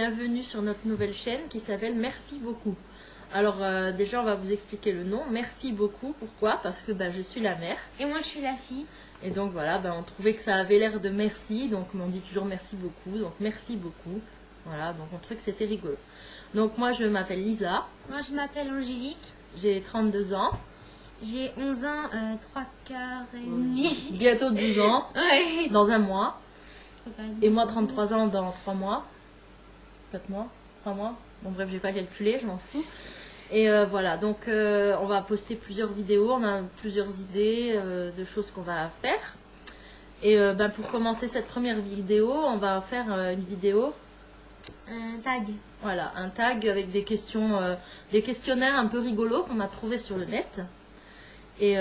bienvenue sur notre nouvelle chaîne qui s'appelle Merci beaucoup. Alors déjà on va vous expliquer le nom, Merci beaucoup, pourquoi? Parce que je suis la mère. Et moi je suis la fille. Et donc voilà, on trouvait que ça avait l'air de merci, donc on dit toujours merci beaucoup, donc merci beaucoup. Voilà, donc on trouvait que c'était rigolo. Donc moi je m'appelle Lisa. Moi je m'appelle Angélique. J'ai 32 ans. J'ai 11 ans, 3 quarts et demi. Bientôt 12 ans, Ouais. dans un mois. Et moi 33 ans dans 3 mois. 4 mois, 3 mois. Bon bref, j'ai pas calculé, je m'en fous. Et voilà, donc on va poster plusieurs vidéos, on a plusieurs idées de choses qu'on va faire. Et pour commencer cette première vidéo, on va faire une vidéo. Un tag. Voilà, un tag avec des questions, des questionnaires un peu rigolos qu'on a trouvés sur le net. Et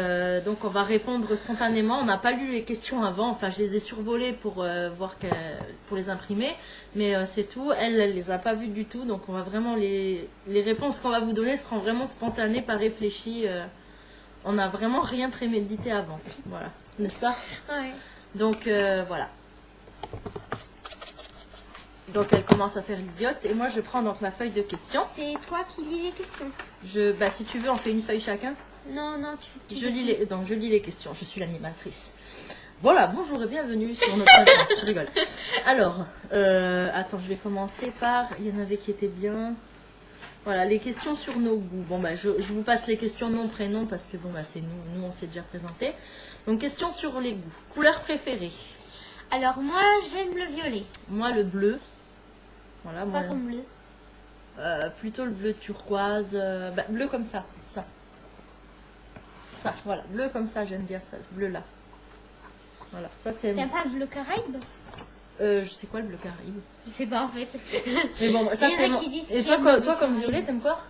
donc on va répondre spontanément. On n'a pas lu les questions avant, enfin je les ai survolées pour voir pour les imprimer, mais c'est tout. Elle les a pas vues du tout, donc on va vraiment les réponses qu'on va vous donner seront vraiment spontanées, pas réfléchies. On n'a vraiment rien prémédité avant, voilà, n'est-ce pas? Ouais. Donc voilà. Donc elle commence à faire l'idiote et moi je prends donc ma feuille de questions. C'est toi qui lis les questions. Si tu veux, on fait une feuille chacun. Non, Je lis les questions, je suis l'animatrice. Voilà, bonjour et bienvenue sur notre podcast. Je rigole. Alors, attends, je vais commencer par... Il y en avait qui étaient bien. Voilà, les questions sur nos goûts. Bon, je vous passe les questions nom, prénom, parce que c'est nous on s'est déjà présenté. Donc, question sur les goûts. Couleur préférée? Alors moi j'aime le violet. Moi, le bleu. Voilà, Pas comme bleu. plutôt le bleu turquoise. Bleu comme ça. Ça, voilà, bleu comme ça, j'aime bien ça, le bleu là. Voilà, ça c'est... T'aimes pas le bleu Caraïbe? Je sais quoi le bleu Caraïbe? Je sais pas en fait. Mais bon, ça c'est... Et toi comme violet, t'aimes quoi?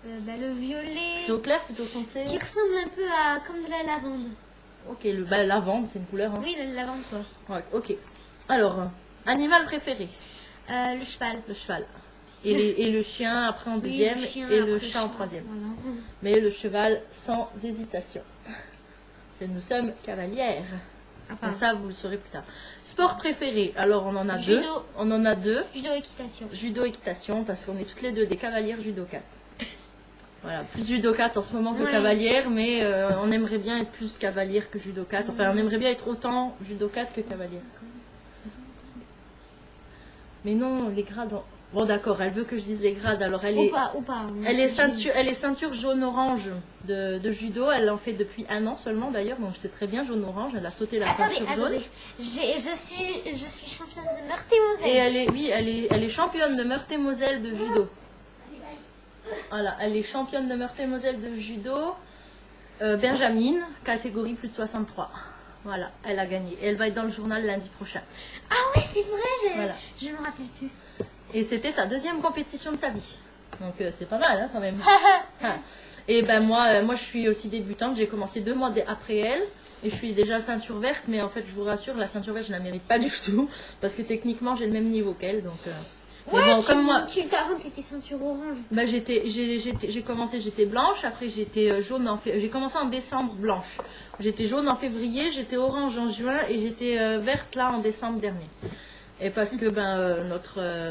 Le violet... Plutôt clair, plutôt foncé? Qui ressemble un peu à comme de la lavande. Ok, lavande, c'est une couleur. Hein. Oui, le lavande quoi. Ouais, ok. Alors, animal préféré? Le cheval. Le cheval. Et le chien après en deuxième, oui, et le chat en troisième. Voilà. Mais le cheval sans hésitation. Que nous sommes cavalières. Enfin, ça, vous le saurez plus tard. Sport préféré? Alors, on en a deux. On en a deux. Judo-équitation. Judo-équitation, parce qu'on est toutes les deux des cavalières judokates. Voilà, plus judokates en ce moment que ouais. cavalières, mais on aimerait bien être plus cavalières que judokates. Enfin, on aimerait bien être autant judokates que cavalières. Mais non, les grades... Bon d'accord, elle veut que je dise les grades, alors elle est... Ou pas. Elle est ceinture jaune-orange de judo, elle en fait depuis 1 an seulement d'ailleurs, donc c'est très bien jaune-orange, elle a sauté la ceinture jaune. Je suis championne de Meurthe-et-Moselle. Et elle est championne de Meurthe-et-Moselle de judo. Voilà, elle est championne de Meurthe-et-Moselle de judo, Benjamin, catégorie plus de 63. Voilà, elle a gagné. Et elle va être dans le journal lundi prochain. Ah oui, c'est vrai, voilà. Je me rappelle plus. Et c'était sa 2e compétition de sa vie. Donc c'est pas mal hein, quand même. Et moi je suis aussi débutante, j'ai commencé 2 mois après elle. Et je suis déjà ceinture verte, mais en fait je vous rassure, la ceinture verte je la mérite pas du tout. Parce que techniquement j'ai le même niveau qu'elle. Donc, ouais, mais bon, comme moi... Avant tu étais ceinture orange. J'ai commencé, j'étais blanche, après j'étais jaune en février. J'ai commencé en décembre blanche. J'étais jaune en février, j'étais orange en juin et j'étais verte là en décembre dernier. Et parce que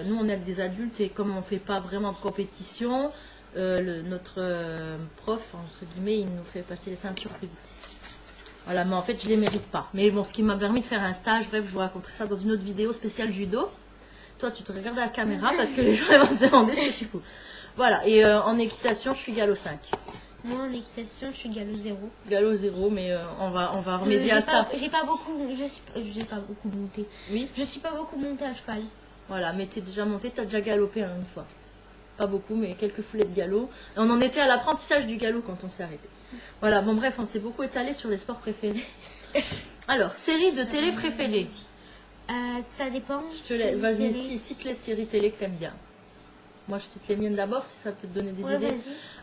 nous on est des adultes et comme on fait pas vraiment de compétition, notre prof entre guillemets il nous fait passer les ceintures plus vite. Voilà, mais en fait je les mérite pas. Mais bon, ce qui m'a permis de faire un stage, bref, je vous raconterai ça dans une autre vidéo spéciale judo. Toi tu te regardes à la caméra parce que les gens vont se demander ce que tu fous. Voilà, et en équitation je suis galop 5. Moi en équitation je suis galop 0. Galop 0, mais on va remédier à ça. J'ai pas beaucoup monté. Oui. Je suis pas beaucoup montée à cheval. Voilà, mais t'es déjà monté, t'as déjà galopé une fois. Pas beaucoup, mais quelques foulées de galop. Et on en était à l'apprentissage du galop quand on s'est arrêté. Voilà, bon bref, on s'est beaucoup étalé sur les sports préférés. Alors, série de télé préférée? Ça dépend. Vas-y, cite les séries télé que t'aimes bien. Moi, je cite les miennes d'abord, si ça peut te donner des idées.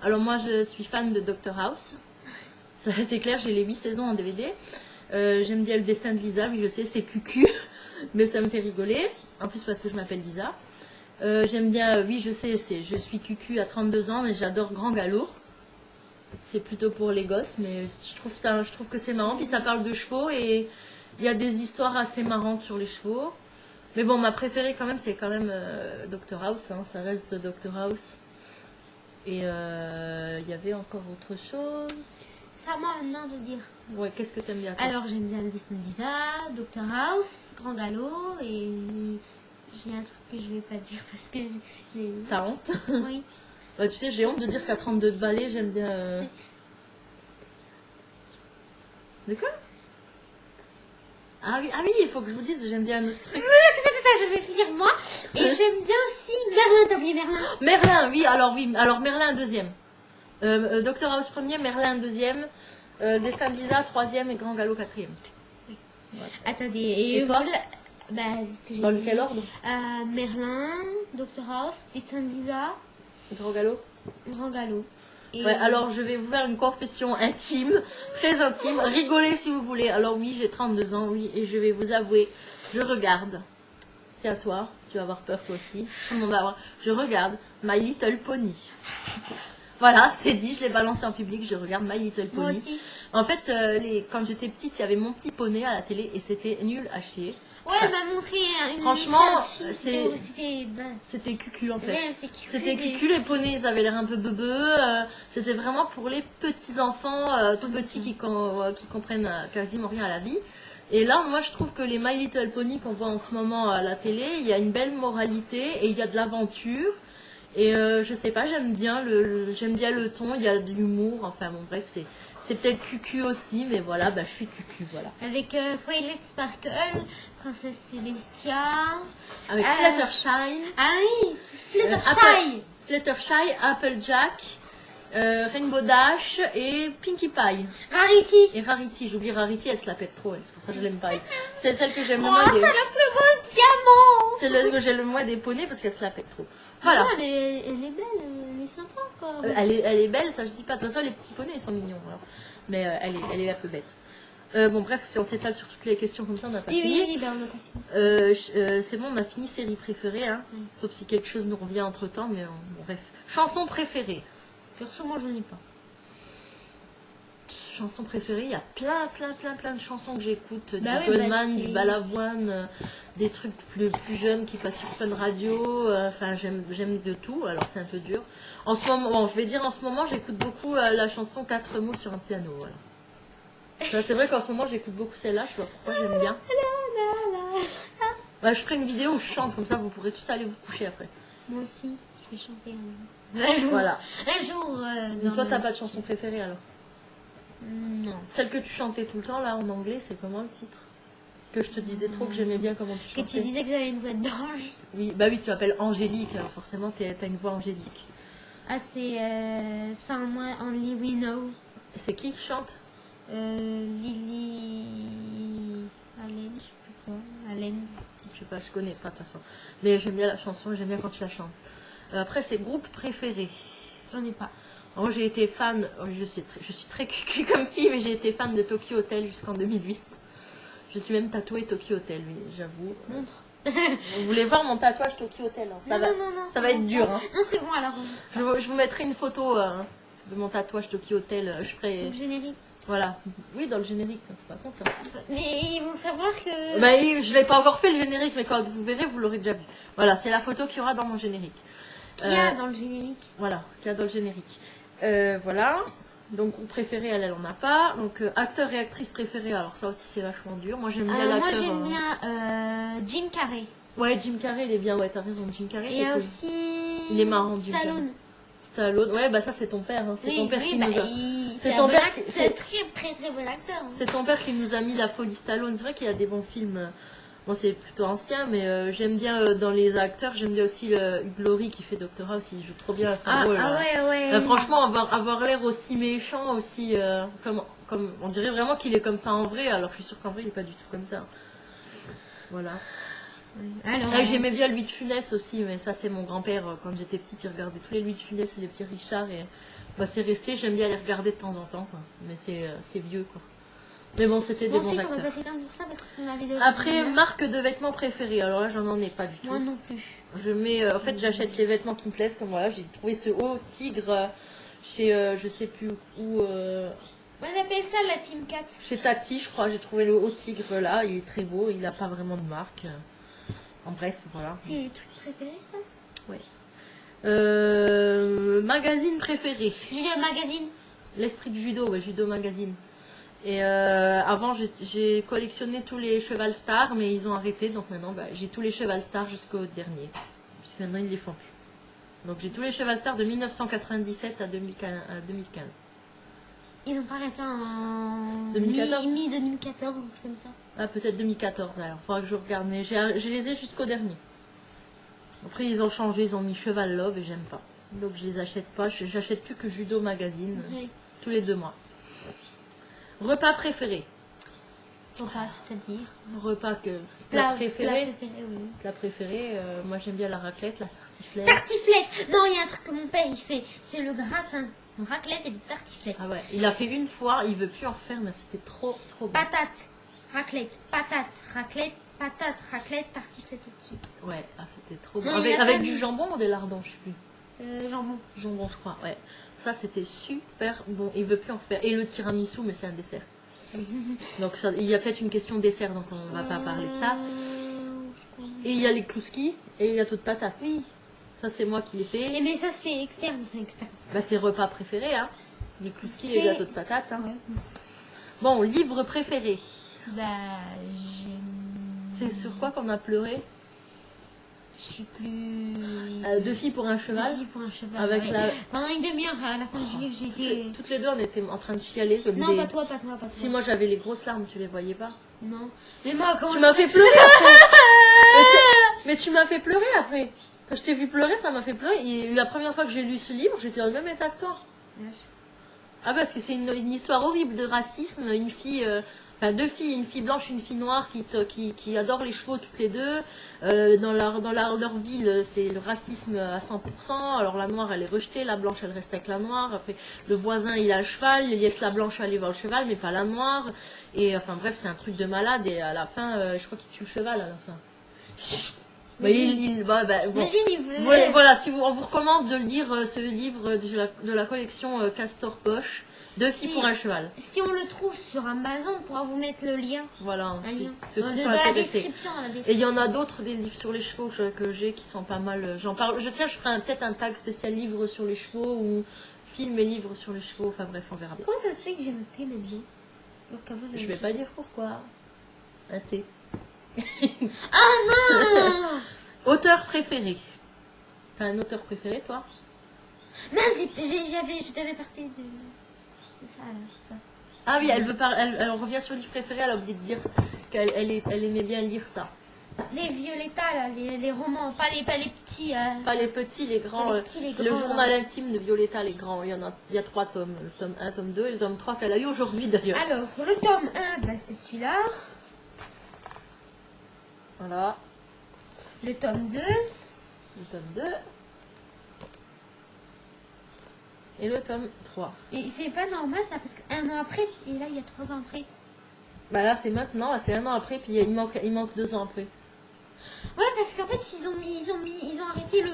Alors, moi, je suis fan de Dr House. Ça, c'est clair, j'ai les 8 saisons en DVD. J'aime bien Le Destin de Lisa, oui, je sais, c'est cucu, mais ça me fait rigoler. En plus, parce que je m'appelle Lisa. J'aime bien, oui, je sais, je suis cucu à 32 ans, mais j'adore Grand Galop. C'est plutôt pour les gosses, mais je trouve que c'est marrant. Puis ça parle de chevaux et il y a des histoires assez marrantes sur les chevaux. Mais bon, ma préférée quand même, c'est quand même Dr House, hein, ça reste Dr House. Et il y avait encore autre chose. C'est à moi maintenant de dire. Ouais, qu'est-ce que t'aimes bien toi? Alors j'aime bien Disney Lisa, Dr House, Grand Galop et j'ai un truc que je vais pas dire parce que j'ai... T'as honte? Oui. Bah, tu sais, j'ai honte de dire qu'à 32 balais, j'aime bien... De quoi? Ah oui, il faut que je vous dise, j'aime bien un autre truc. Je vais finir moi. Et j'aime bien aussi Merlin. T'as oublié Merlin? Merlin, alors Merlin deuxième. Dr House premier, Merlin deuxième. Destin de Lisa troisième et Grand Galop quatrième. Voilà. Attendez, et toi? Bah, c'est ce que j'ai Dans dit. quel ordre? Merlin, Dr House, Destin de Lisa, Grand Galop. Grand Galop. Et Ouais, alors je vais vous faire une confession intime, très intime, rigolez si vous voulez. Alors oui, j'ai 32 ans, oui, et je vais vous avouer, je regarde, tiens toi, tu vas avoir peur toi aussi, tout le monde va avoir, je regarde My Little Pony. Voilà, c'est dit, je l'ai balancé en public, je regarde My Little Pony. moi aussi. En fait, quand j'étais petite, il y avait Mon Petit Poney à la télé et c'était nul à chier. Ouais, elle m'a montré une... Franchement, c'était cucu en fait. ouais, c'est cute. C'était cucu, les poneys, ils avaient l'air un peu beubeux. C'était vraiment pour les petits enfants, tout petits qui comprennent quasiment rien à la vie. Et là, moi, je trouve que les My Little Pony qu'on voit en ce moment à la télé, il y a une belle moralité et il y a de l'aventure. Et je sais pas, j'aime bien le ton, il y a de l'humour. Enfin bon, bref, c'est peut-être cucu aussi, mais voilà, bah, je suis cucu, voilà. Avec Twilight Sparkle, Princesse Celestia. Avec Fluttershy. Ah oui, Fluttershy. Fluttershy, Applejack, Rainbow Dash et Pinkie Pie. Rarity. Et Rarity, j'oublie Rarity, elle se la pète trop, c'est pour ça que je l'aime pas. C'est celle que j'aime le Oh, moins. c'est le plus beau diamant. C'est le que j'ai le moins des poneys parce qu'elle se la pète trop. Voilà. Ah, elle est belle, elle est sympa quoi. Elle est belle, ça je dis pas. De toute façon, les petits poneys ils sont mignons. Alors. Mais elle est un peu bête. Bon, bref, si on s'étale sur toutes les questions comme ça, on n'a pas fini. Oui, ben, on n'a pas fini. C'est bon, on a fini série préférée. Hein. Sauf si quelque chose nous revient entre temps. Mais bon, bref. Chanson préférée. Perso, moi j'en ai pas. Chanson préférée, il y a plein de chansons que j'écoute. Bah du oui, Goldman, bah, du Balavoine, des trucs plus jeunes qui passent sur Fun Radio. Enfin, j'aime de tout, alors c'est un peu dur. En ce moment, bon, je vais dire en ce moment, j'écoute beaucoup la chanson 4 mots sur un piano. Voilà. C'est vrai qu'en ce moment, j'écoute beaucoup celle-là, je sais pas pourquoi j'aime bien. Bah, je ferai une vidéo où je chante, comme ça vous pourrez tous aller vous coucher après. Moi aussi, je vais chanter un jour. Voilà. Un jour. Donc toi, t'as pas de chanson préférée alors? Non. Celle que tu chantais tout le temps là en anglais, c'est comment le titre? Que je te disais trop que j'aimais bien comment tu chantais. Que tu disais que j'avais une voix d'ange. Oui, bah oui, tu m'appelles Angélique, alors forcément t'as une voix angélique. Ah, c'est Someone Only We Know. C'est qui chante? Lily Allen, je sais plus quoi. Allen. Je sais pas, je connais pas de toute façon. Mais j'aime bien la chanson et j'aime bien quand tu la chantes. Après, c'est groupe préféré. J'en ai pas. Moi, j'ai été fan, je suis très cucu comme fille, mais j'ai été fan de Tokyo Hotel jusqu'en 2008. Je suis même tatouée Tokyo Hotel, oui, j'avoue. Montre. Vous voulez voir mon tatouage Tokyo Hotel, hein. Ça va être dur. Hein. Non, c'est bon alors. Je vous mettrai une photo de mon tatouage Tokyo Hotel. Je ferai. Le générique. Voilà. Oui, dans le générique, c'est pas con ça. Mais ils vont savoir que. Bah, je l'ai pas encore fait le générique, mais quand vous verrez, vous l'aurez déjà vu. Voilà, c'est la photo qu'il y aura dans mon générique. Qu'il y a dans le générique. Voilà, qu'il y a dans le générique. Voilà. Donc, groupe préféré, elle en a pas. Donc, acteur et actrice préférée, alors ça aussi c'est vachement dur. Moi j'aime bien l'acteur. Moi j'aime bien Jim Carrey. Ouais, Jim Carrey, il est bien, ouais, t'as raison, Jim Carrey. Et il y a aussi. Il est marrant, Jim Carrey. Stallone. Stallone, ouais, bah ça c'est ton père. Hein. C'est ton père qui nous a. C'est ton père. C'est très bon acteur. Hein. C'est ton père qui nous a mis la folie Stallone. C'est vrai qu'il y a des bons films. Bon, c'est plutôt ancien, mais j'aime bien dans les acteurs, j'aime bien aussi Hugh Laurie qui fait Dr House, il joue trop bien son rôle. Ouais. Franchement, avoir l'air aussi méchant, aussi comme on dirait vraiment qu'il est comme ça en vrai, alors je suis sûre qu'en vrai il est pas du tout comme ça. Voilà. Alors, j'aimais bien Louis de Funès aussi, mais ça c'est mon grand-père, quand j'étais petite, il regardait tous les Louis de Funès et les Pierre Richard, et bah, c'est resté, j'aime bien les regarder de temps en temps, quoi. Mais c'est vieux, quoi. Mais bon, c'était des bons acteurs. Après, marque de vêtements préférée. Alors là, j'en ai pas du tout. Moi non plus. Je mets, en fait, j'achète les vêtements qui me plaisent. Comme voilà, j'ai trouvé ce haut tigre chez, je sais plus où. On appelle ça la Team 4. Chez Tati, je crois. J'ai trouvé le haut tigre là. Il est très beau. Il n'a pas vraiment de marque. En bref, voilà. C'est les trucs préférés, ça? Magazine préféré. Judo Magazine. L'esprit du judo, ouais, Judo Magazine. Et avant, j'ai collectionné tous les Cheval Stars, mais ils ont arrêté. Donc maintenant, j'ai tous les Cheval Stars jusqu'au dernier. Puisque maintenant, ils les font plus. Donc j'ai tous les Cheval Stars de 1997 à 2015. Ils ont pas arrêté en 2014. mi-2014, un truc comme ça. Ah, peut-être 2014 alors. Faudra que je regarde. Mais je les ai jusqu'au dernier. Après, ils ont changé. Ils ont mis Cheval Love et j'aime pas. Donc je les achète pas. J'achète plus que Judo Magazine. Ouais. Tous les 2 mois. Repas préféré. Repas, c'est-à-dire Repas plat préféré. préféré, oui. Plat préféré, moi j'aime bien la raclette, la tartiflette. Tartiflette. Non, il y a un truc que mon père il fait, c'est le gratin, une raclette et des tartiflettes. Ah ouais, il a fait une fois, il veut plus en refaire, mais c'était trop bon. Patate, raclette, raclette, tartiflette au-dessus. Ouais, c'était trop bon. Non, il y a Avec pas du de- jambon ou des lardons, je sais plus. Jambon. Jambon, je crois, ouais. Ça c'était super bon, il veut plus en faire. Et le tiramisu, mais c'est un dessert. Donc ça, il y a peut-être une question dessert, donc on va pas parler de ça. Et il y a les klouskis et il y a toute patate. Oui. Ça c'est moi qui l'ai fait. Mais ça c'est externe, externe. C'est repas préféré, hein. Les klouskis et les C'est- gâteaux de patates. Hein. Bon, livre préféré. Bah, j'aime... C'est sur quoi qu'on a pleuré? Je sais plus... 2 filles pour un cheval. Vas-y, pour un cheval. Avec ouais. la... Pendant une demi-heure, à la fin du livre, j'étais... Toutes les deux, on était en train de chialer. Comme Non, des... pas toi, pas toi. Si moi j'avais les grosses larmes, tu les voyais pas. Non. Mais moi, comment... Tu m'as fait pleurer après. Mais tu m'as fait pleurer après. Quand je t'ai vu pleurer, ça m'a fait pleurer. Et la première fois que j'ai lu ce livre, j'étais dans le même état que toi. Ah parce que c'est une histoire horrible de racisme. Une fille, enfin 2 filles, une fille blanche, une fille noire qui adorent les chevaux toutes les deux. Dans leur ville, c'est le racisme à 100%. Alors la noire, elle est rejetée, la blanche, elle reste avec la noire. Après, le voisin, il a le cheval, il laisse la blanche aller voir le cheval, mais pas la noire. Et enfin bref, c'est un truc de malade. Et à la fin, je crois qu'il tue le cheval à la fin. Mais bon. Imagine, il veut... Ouais, voilà, on vous recommande de lire ce livre de la collection Castor Poche, 2 filles pour un cheval. Si on le trouve sur Amazon, on pourra vous mettre le lien. Voilà, Un lien. ceux Dans qui sont la intéressés. description, dans la Et description. il y en a d'autres, des livres sur les chevaux que j'ai qui sont pas mal. J'en parle. Je ferai peut-être un tag spécial livres sur les chevaux ou film et livres sur les chevaux. Enfin bref, on verra bien. Comment ça se fait que j'ai un thé maintenant? Alors qu'avant, Je vais pas dire pourquoi. Un thé. Ah non. Auteur préféré. T'as un auteur préféré, toi? Non, je devais partir de ça. Ah oui, elle revient sur le livre préféré, elle a oublié de dire qu'elle aimait bien lire ça. Les Violetta, là, les romans, pas les petits. Pas les petits, les grands. Les petits, les Le grands, journal là. intime de Violetta, les grands. Il y a 3 tomes. Le tome 1, tome 2 et le tome 3 qu'elle a eu aujourd'hui d'ailleurs. Alors, le tome 1, c'est celui-là. Voilà, Le tome 2. le tome 2. Et le tome 3. Et c'est pas normal ça, parce qu'un an après, et là, il y a 3 ans après. Bah là c'est maintenant, là, c'est 1 an après, puis il manque 2 ans après. Ouais, parce qu'en fait, ils ont arrêté le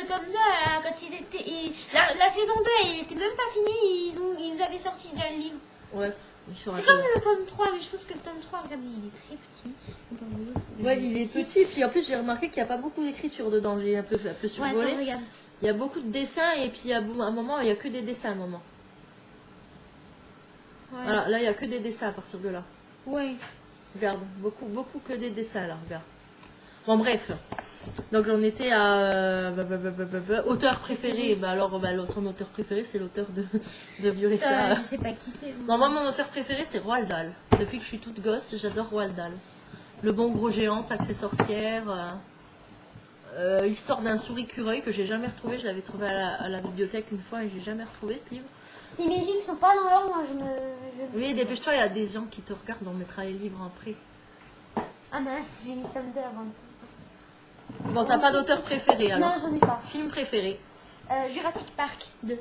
tome 2 là, quand il était. La saison 2, elle était même pas finie, ils avaient sorti déjà le livre. Ouais, ils sont C'est un comme peu- le tome 3, mais je pense que le tome 3, regardez, il est très petit. Ouais, il est petit, puis en plus j'ai remarqué qu'il n'y a pas beaucoup d'écriture dedans, j'ai un peu Ouais, survolé. attends, regarde. Il y a beaucoup de dessins, et puis à un moment, il n'y a que des dessins à un moment. Ouais. Voilà, là il n'y a que des dessins à partir de là. Ouais. Regarde, beaucoup que des dessins là, regarde. Bon bref, donc j'en étais à auteur préféré. Son auteur préféré c'est l'auteur de Violetta. Je sais pas qui c'est. Bon, moi mon auteur préféré c'est Roald Dahl. Depuis que je suis toute gosse, j'adore Roald Dahl. Le bon gros géant, sacrée sorcière. Histoire d'un souris-cureuil que j'ai jamais retrouvé. Je l'avais trouvé à la bibliothèque une fois et j'ai jamais retrouvé ce livre. Si mes livres sont pas dans l'ordre, moi Oui, dépêche-toi, il y a des gens qui te regardent, on mettra les livres après. Ah mince, j'ai mis tome 2 avant. Bon, t'as pas d'auteur préféré alors? Non, j'en ai pas. Film préféré? Jurassic Park 2.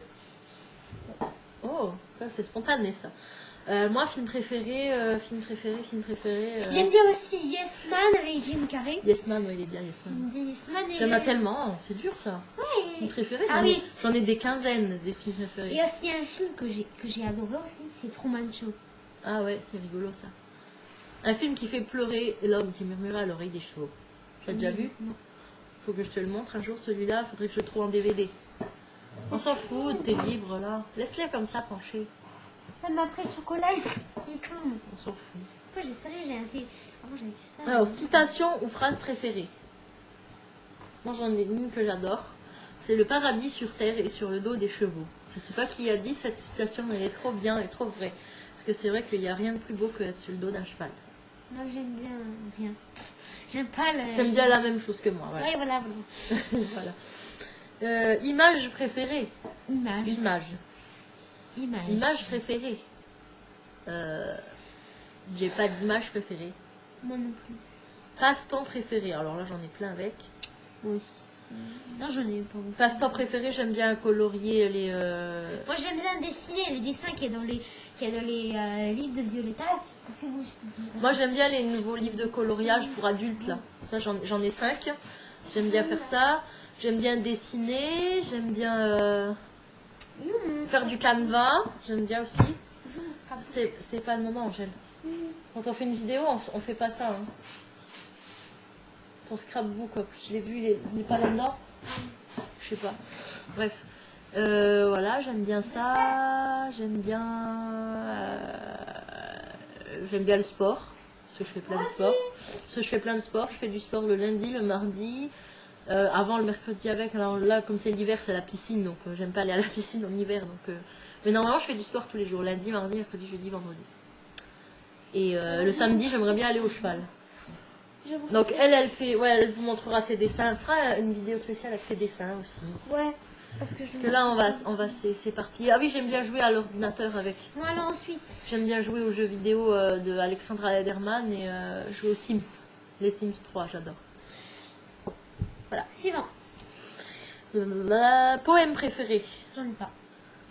Oh, ça c'est spontané ça. Moi, film préféré. J'aime bien aussi Yes Man avec Jim Carrey. Yes Man, ouais, il est bien Yes Man. J'aime bien Yes Man et... Il y en a tellement, c'est dur ça. Ouais. Film préféré? Ah oui. J'en ai des quinzaines des films préférés. Et aussi un film que j'ai adoré aussi, c'est Truman Show. Ah ouais, c'est rigolo ça. Un film qui fait pleurer l'homme qui murmure à l'oreille des chevaux. Tu as déjà vu? Non. Faut que je te le montre un jour, celui-là. Faudrait que je le trouve en DVD. On s'en fout, t'es libre là. Laisse-les comme ça pencher. Même après le chocolat, il tombe. On s'en fout. Moi, j'ai sérieux, j'ai un... Avant, j'avais fait ça. Alors, citation ou phrase préférée. Moi, j'en ai une que j'adore. C'est le paradis sur terre et sur le dos des chevaux. Je sais pas qui a dit cette citation, mais elle est trop bien et trop vraie. Parce que c'est vrai qu'il n'y a rien de plus beau que d'être sur le dos d'un cheval. Moi, j'aime bien rien. J'aime pas le... J'aime bien la même chose que moi. Voilà. Ouais, voilà. Voilà. Image préférée. Image. Image préférée. J'ai pas d'image préférée. Moi non plus. Passe-temps préféré. Alors là, j'en ai plein avec. Moi aussi. Non, je n'ai pas beaucoup. Passe-temps préféré, j'aime bien colorier les... Moi, j'aime bien dessiner les dessins qu'il y a dans les livres de Violetta. Moi, j'aime bien les nouveaux livres de coloriage pour adultes, là. Ça, j'en ai 5. J'aime bien faire ça. J'aime bien dessiner. J'aime bien faire du canevas. J'aime bien aussi. C'est pas le moment, Angèle. Quand on fait une vidéo, on fait pas ça. Hein. Ton scrapbook, je l'ai vu, il est pas là-dedans. Je sais pas. Bref. Voilà, j'aime bien ça. J'aime bien le sport. Parce que je fais plein de sport. Je fais du sport le lundi, le mardi. Avant le mercredi avec. Alors là, comme c'est l'hiver, c'est la piscine. Donc j'aime pas aller à la piscine en hiver. Donc, mais normalement, je fais du sport tous les jours. Lundi, mardi, mercredi, jeudi, vendredi. Et le samedi, j'aimerais bien aller au cheval. Donc elle elle vous montrera ses dessins. Elle fera une vidéo spéciale avec ses dessins aussi. Ouais. Parce que là, on va s'éparpiller. Ah oui, j'aime bien jouer à l'ordinateur avec. Voilà, ensuite. J'aime bien jouer aux jeux vidéo de Alexandra Lederman et jouer aux Sims. Les Sims 3, j'adore. Voilà. Suivant. Poème préféré. J'en ai pas.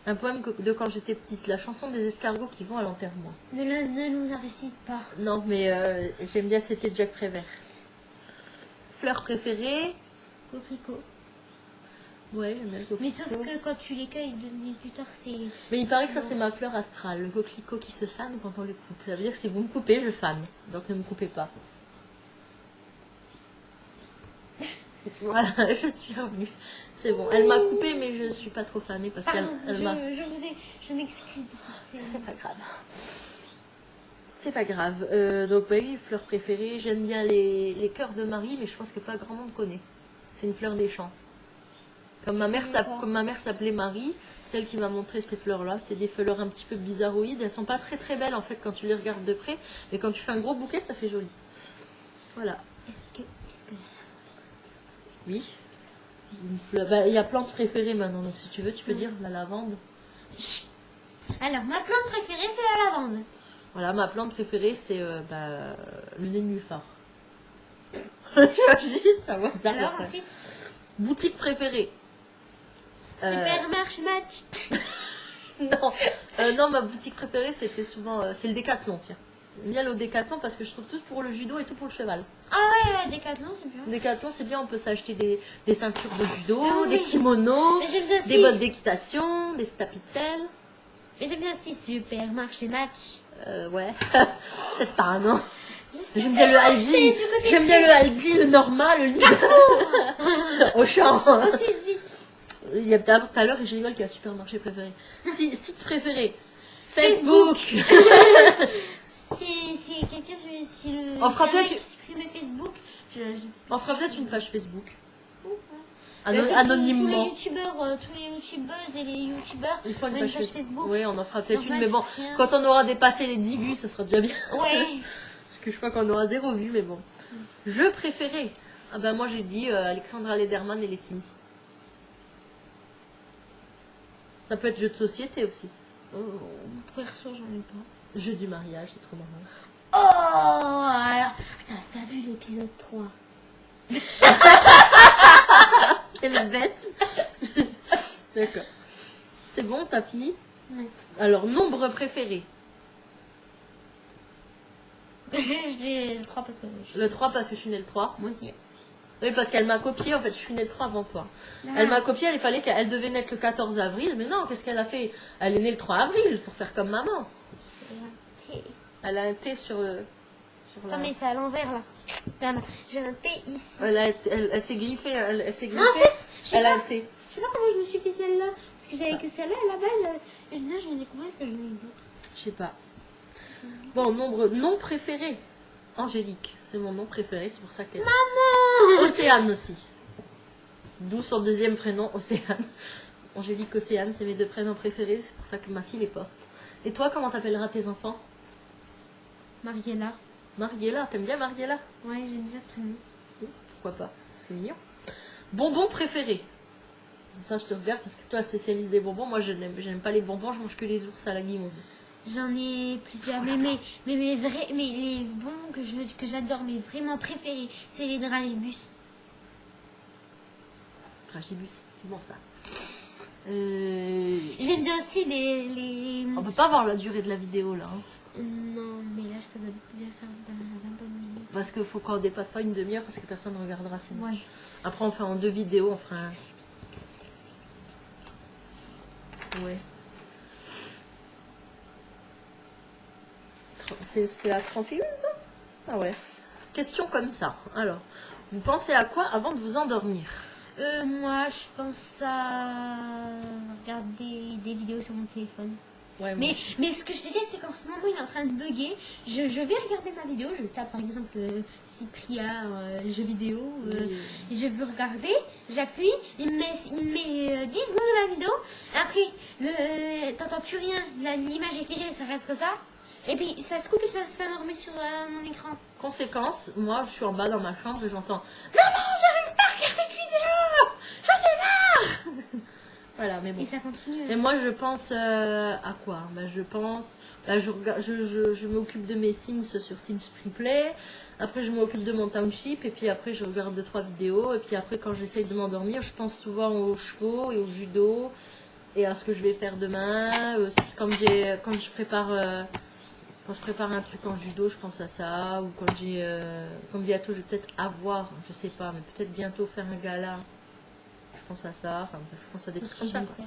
Un poème de quand j'étais petite. La chanson des escargots qui vont à l'enterrement. Ne nous en récite pas. Non, mais j'aime bien, c'était Jack Prévert. Fleur préférée. Coquelicot. Ouais, j'aime bien le coquelicot. Mais sauf que quand tu les cueilles 2 minutes plus tard, c'est... Mais il paraît que ça, c'est ma fleur astrale. Le coquelicot qui se fane quand on les coupe. Ça veut dire que si vous me coupez, je fane. Donc ne me coupez pas. Voilà, je suis revenue. C'est bon. Elle m'a coupé, mais je suis pas trop fanée parce qu'elle m'a... Je m'excuse. C'est pas grave. C'est pas grave. Donc oui, fleur préférée. J'aime bien les cœurs de Marie, mais je pense que pas grand monde connaît. C'est une fleur des champs. Comme ma mère s'appelait Marie, celle qui m'a montré ces fleurs-là, c'est des fleurs un petit peu bizarroïdes. Elles sont pas très très belles en fait quand tu les regardes de près, mais quand tu fais un gros bouquet, ça fait joli. Voilà. Est-ce que Oui. Il y a plante préférée maintenant, donc si tu veux, tu peux dire la lavande. Alors, ma plante préférée, c'est la lavande. Voilà, ma plante préférée, c'est le nénuphar. Je dis ça va. Alors, ensuite, boutique préférée. Supermarché Match. Non, ma boutique préférée, c'était souvent... c'est le Décathlon, tiens. J'aime bien le Décathlon parce que je trouve tout pour le judo et tout pour le cheval. Ah ouais, Décathlon, c'est bien. Décathlon, c'est bien, on peut s'acheter des ceintures de judo, Ah oui. des kimonos, Mais j'aime bien des bottes d'équitation, des tapis de sel. Mais j'aime bien aussi Supermarché Match. Ouais, peut-être pas, non. J'aime bien le Aldi, le Aldi, le normal, le Lidl. Au champ. Ensuite, vite. Il y a tout à l'heure, je rigole qu'il y a un supermarché préféré. Site préféré. Facebook. Si quelqu'un, si le... On fera peut-être... supprimer Facebook, On fera peut-être une page Facebook. Anonymement. Anonymement. Tous les youtubeuses et les youtubeurs Une fois ont une page Facebook. Oui, on en fera peut-être Normal, une, mais bon, c'est rien. quand on aura dépassé les 10 vues, ça sera déjà bien. Ouais. Parce que je crois qu'on aura 0 vues, mais bon. Jeu préféré. Ah ben moi j'ai dit Alexandra Lederman et les Sims. Ça peut être jeu de société aussi. Perso, j'en ai pas. Jeu du mariage, c'est trop marrant. Oh, alors, t'as vu l'épisode 3? Quelle bête. D'accord. C'est bon, t'as fini? Ouais. Alors, nombre préféré. J'ai le 3 parce que... Le 3 parce que je suis née le 3. Moi aussi. Oui, parce qu'elle m'a copié, en fait, je suis née le 3 avant toi. Ah. Elle m'a copié, il fallait qu'elle devait naître le 14 avril, mais non, qu'est-ce qu'elle a fait? Elle est née le 3 avril, pour faire comme maman. Elle a un T sur la... Attends, mais c'est à l'envers, là. Regarde, j'ai un thé ici. Elle s'est griffée, elle s'est griffée. En fait, je sais Elle a pas, le thé. je sais pas comment je me suis fait celle-là. Parce que j'avais que celle-là à la base. Et là, je viens de découvrir que j'en ai une autre. Je sais pas. Bon, nom préféré. Angélique, c'est mon nom préféré, c'est pour ça qu'elle... Maman! Océane aussi. D'où son deuxième prénom, Océane. Angélique, Océane, c'est mes deux prénoms préférés, c'est pour ça que ma fille les porte. Et toi, comment t'appelleras tes enfants? Mariella. Mariella, t'aimes bien Mariella? Ouais, j'aime bien ce prénom. Pourquoi pas? C'est mignon. Bonbon préféré. Ça, je te regarde parce que toi, spécialiste des bonbons. Moi, je n'aime pas les bonbons, je mange que les ours à la guimauve. J'en ai plusieurs, mais les bons que j'adore, mais vraiment préférés, c'est les dragibus. Dragibus, c'est bon ça. J'aime bien aussi les... On peut pas voir la durée de la vidéo là. Hein. Non, mais là, ça doit bien faire 20 bonnes minutes. Parce qu'il faut qu'on dépasse pas une demi-heure parce que personne ne regardera sinon. Ouais. Après, on fait en 2 vidéos, on fera un... Ouais. C'est la 31 ça? Ah ouais. Question comme ça. Alors, vous pensez à quoi avant de vous endormir? Moi, je pense à regarder des vidéos sur mon téléphone. Ouais, Mais ce que je te dis, c'est qu'en ce moment, il est en train de bugger. Je vais regarder ma vidéo. Je tape par exemple Cyprien jeux vidéo. Et je veux regarder. J'appuie. Il met 10 secondes de la vidéo. Après, t'entends plus rien. L'image est figée, ça reste que ça. Et puis ça se coupe et ça me remet sur mon écran. Conséquence, moi je suis en bas dans ma chambre et j'entends maman, j'arrive pas à regarder cette vidéo, j'en ai marre. Voilà, mais bon. Et ça continue. Et moi je pense à quoi? Je pense, je m'occupe de mes Sims sur Sims Freeplay. Après je m'occupe de mon Township et puis après je regarde 2-3 vidéos et puis après quand j'essaye de m'endormir, je pense souvent aux chevaux et au judo et à ce que je vais faire demain. Quand je prépare un truc en judo, je pense à ça. Ou quand bientôt je vais peut-être avoir, je sais pas, mais peut-être bientôt faire un gala. Je pense à ça. Enfin, je pense à des trucs comme ça. Quoi.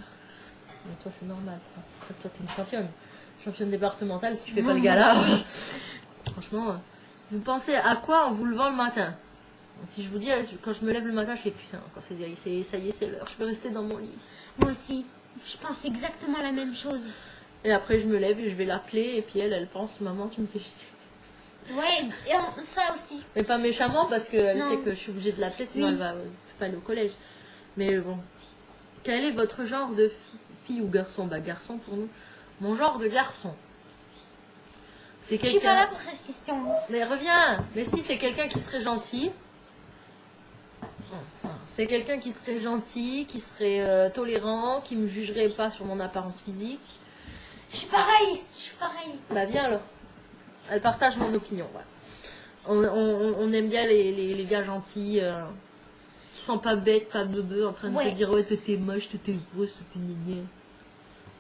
Mais toi, c'est normal. Quoi. Toi, t'es une championne. Championne départementale, si tu fais pas le gala. Franchement, vous pensez à quoi en vous levant le matin? Si je vous dis, quand je me lève le matin, je fais putain, ça y est, c'est l'heure. Je peux rester dans mon lit. Moi aussi. Je pense exactement la même chose. Et après, je me lève et je vais l'appeler. Et puis elle pense, maman, tu me fais chier. Ouais, et ça aussi. Mais pas méchamment parce qu'elle Non. sait que je suis obligée de l'appeler, sinon Oui. elle va pas aller au collège. Mais bon. Quel est votre genre de fille ou garçon? Bah garçon pour nous. Mon genre de garçon. C'est Je suis pas quelqu'un... là pour cette question. Mais reviens. Mais si c'est quelqu'un qui serait gentil. C'est quelqu'un qui serait gentil, qui serait tolérant, qui me jugerait pas sur mon apparence physique. Je suis pareil. Bah viens alors. Elle partage mon opinion. Voilà. On aime bien les gars gentils, qui sont pas bêtes, pas beubeux, en train de te dire ouais t'es moche, t'es grosse, t'es gnigné.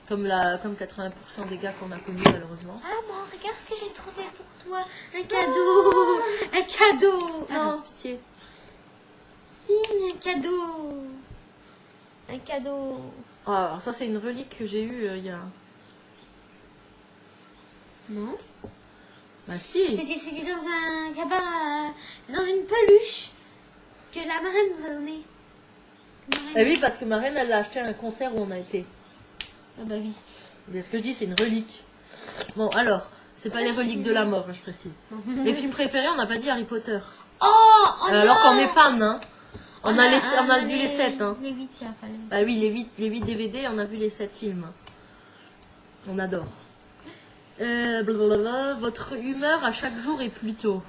Comme 80% des gars qu'on a connus malheureusement. Ah bon, regarde ce que j'ai trouvé pour toi. Un cadeau. Un cadeau. Non, pitié. Si, un cadeau. Un cadeau. Ah, alors ça c'est une relique que j'ai eue il y a... Non. Bah si. C'était dans un cabas. C'est dans une peluche que la marraine nous a donnée. Eh oui, parce que ma reine elle l'a acheté à un concert où on a été. Ah bah oui. Mais ce que je dis c'est une relique. Bon alors, c'est pas les reliques de la mort, je précise. Les films préférés, on n'a pas dit Harry Potter. Oh, Alors qu'on est fan, hein. On a vu les 7, hein. Les 8, il a fallu. Bah oui, les 8 DVD, on a vu les 7 films. On adore. Blablabla, votre humeur à chaque jour est plutôt.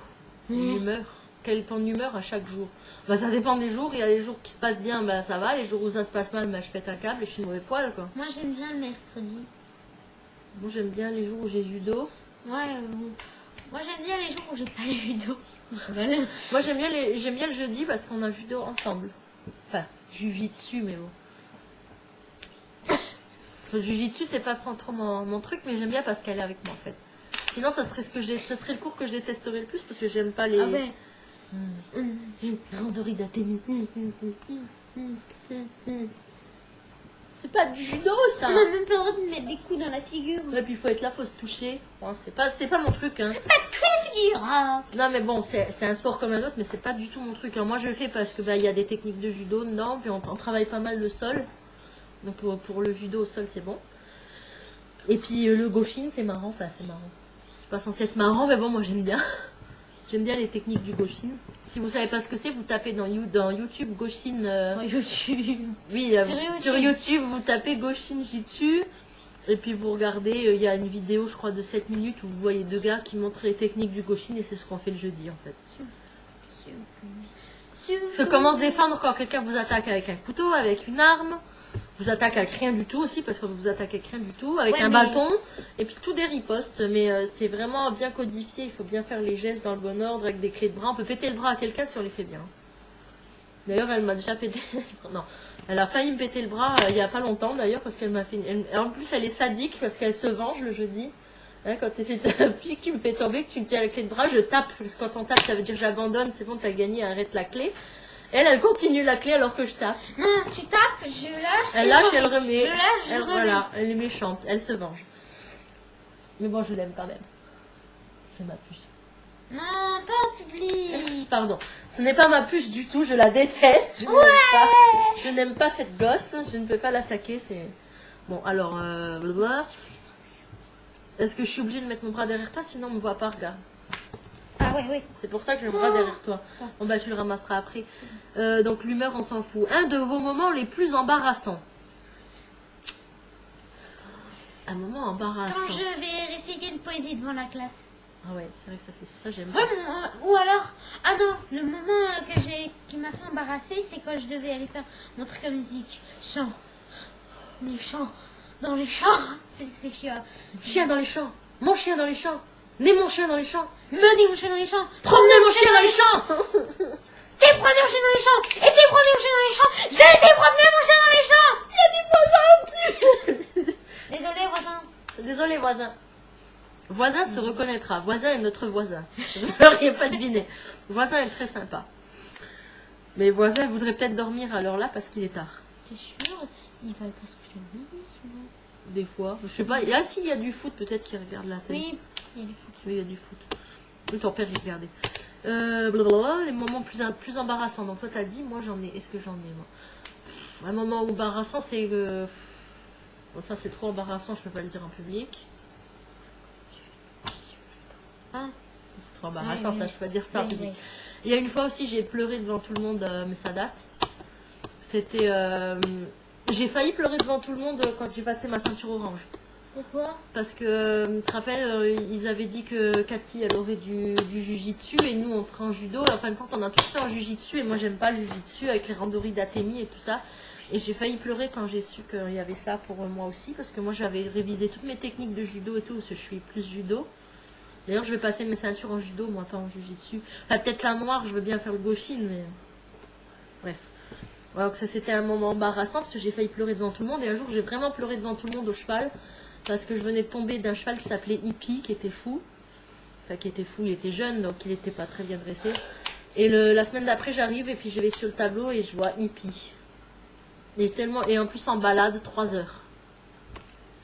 L'humeur. Quelle est ton humeur à chaque jour? Bah ça dépend des jours. Il y a des jours qui se passent bien, bah ça va. Les jours où ça se passe mal, bah je pète un câble et je suis mauvais poil, quoi. Moi j'aime bien le mercredi. Moi j'aime bien les jours où j'ai judo. Ouais, moi j'aime bien les jours où j'ai pas le judo. Moi j'aime bien le jeudi parce qu'on a judo ensemble. Enfin, jujitsu mais bon. Le jujitsu c'est pas trop mon truc mais j'aime bien parce qu'elle est avec moi en fait. Sinon ça serait le cours que je détesterais le plus parce que j'aime pas les... Ah ouais. Randori d'Athénie. C'est pas du judo ça. On a même pas le droit de mettre des coups dans la figure. Et puis il faut être là, faut se toucher. Bon, c'est pas mon truc hein. Pas de coups diras. Non mais bon, c'est un sport comme un autre, mais c'est pas du tout mon truc. Hein. Moi je le fais parce que bah, y a des techniques de judo dedans, puis on travaille pas mal le sol. Donc pour le judo au sol c'est bon. Et puis le goshin c'est marrant, enfin c'est marrant. C'est pas censé être marrant, mais bon moi j'aime bien. J'aime bien les techniques du goshin. Si vous savez pas ce que c'est, vous tapez dans YouTube goshin. YouTube. Oui, sur YouTube vous tapez goshin jitsu. Et puis vous regardez, il y a une vidéo je crois de 7 minutes où vous voyez deux gars qui montrent les techniques du goshin et c'est ce qu'on fait le jeudi en fait. C'est comment se défendre quand quelqu'un vous attaque avec un couteau, avec une arme, vous attaque avec rien du tout aussi parce que vous attaquez avec rien du tout, avec un bâton, et puis tout des ripostes, mais c'est vraiment bien codifié, il faut bien faire les gestes dans le bon ordre avec des clés de bras, on peut péter le bras à quelqu'un si on les fait bien. D'ailleurs elle m'a déjà pété, non, elle a failli me péter le bras il n'y a pas longtemps d'ailleurs parce qu'elle m'a fait, en plus elle est sadique parce qu'elle se venge le jeudi. Hein, quand tu essaies de que tu me fais tomber, que tu me tiens la clé de bras, je tape. Parce que quand on tape, ça veut dire j'abandonne, c'est bon, t'as gagné, arrête la clé. Elle continue la clé alors que je tape. Non, tu tapes, je lâche. Elle lâche, elle remet. Je lâche, je remets. Voilà, elle est méchante, elle se venge. Mais bon, je l'aime quand même. C'est ma puce. Non, pas en public. Pardon, ce n'est pas ma puce du tout, je la déteste. Je n'aime pas cette gosse, je ne peux pas la saquer, c'est... Bon, alors, est-ce que je suis obligée de mettre mon bras derrière toi, sinon on ne me voit pas, regarde. Ah ouais, ouais. C'est pour ça que j'ai le bras derrière toi. Bon bah tu le ramasseras après. Donc l'humeur, on s'en fout. Un de vos moments les plus embarrassants. Un moment embarrassant. Quand je vais réciter une poésie devant la classe. Ah ouais, c'est vrai que ça j'aime bien. Ou alors, ah non, le moment qui m'a fait embarrasser, c'est quand je devais aller faire mon truc à musique. Chant. Les chants. Dans les champs. C'était chiant. Chien dans les champs. Mon chien dans les champs. Mets mon chien dans les champs. Menez mon chien dans les champs. Promenez mon chien dans les champs. T'es promené mon chien dans les champs. Et t'es promené mon chien dans les champs. J'ai été promené mon chien dans les champs. Il y a des voisins dessus. Désolé, voisin. Désolé, voisin. Voisin se reconnaîtra. Voisin est notre voisin. Vous n'auriez pas deviné. Voisin est très sympa. Mais voisin voudrait peut-être dormir à l'heure là parce qu'il est tard. T'es sûr? Il va pas se coucher de nuit, souvent. Des fois. Je sais pas. Ah si, il y a du foot peut-être qu'il regarde la télé. Oui, il y a du foot. Oui, il y a du foot. Oui, ton père, il regardait. Blablabla, les moments plus embarrassants. Donc toi, t'as dit, moi j'en ai. Est-ce que j'en ai, moi? Un moment embarrassant, c'est que... Bon, ça, c'est trop embarrassant, je peux pas le dire en public. Ah. C'est trop embarrassant, Ouais, ça, ouais. je peux pas dire ça en Ouais, public. ouais. Il y a une fois aussi, j'ai pleuré devant tout le monde, mais ça date. C'était... J'ai failli pleurer devant tout le monde quand j'ai passé ma ceinture orange. Pourquoi? Parce que, tu te rappelles, ils avaient dit que Cathy, elle aurait du jujitsu et nous, on prend judo. Et en fin de compte, on a tous fait en jujitsu et moi, j'aime pas le jujitsu avec les randori d'Athémie et tout ça. Et j'ai failli pleurer quand j'ai su qu'il y avait ça pour moi aussi. Parce que moi, j'avais révisé toutes mes techniques de judo et tout, parce que je suis plus judo. D'ailleurs, je vais passer mes ceintures en judo, moi, pas en jujitsu. Enfin, peut-être la noire, je veux bien faire le goshin, mais... Bref. Ouais, donc ça, c'était un moment embarrassant parce que j'ai failli pleurer devant tout le monde. Et un jour, j'ai vraiment pleuré devant tout le monde au cheval. Parce que je venais de tomber d'un cheval qui s'appelait Hippie, qui était fou. Enfin, qui était fou, il était jeune, donc il n'était pas très bien dressé. Et la semaine d'après, j'arrive et puis je vais sur le tableau et je vois Hippie. Et en plus en balade, 3 heures.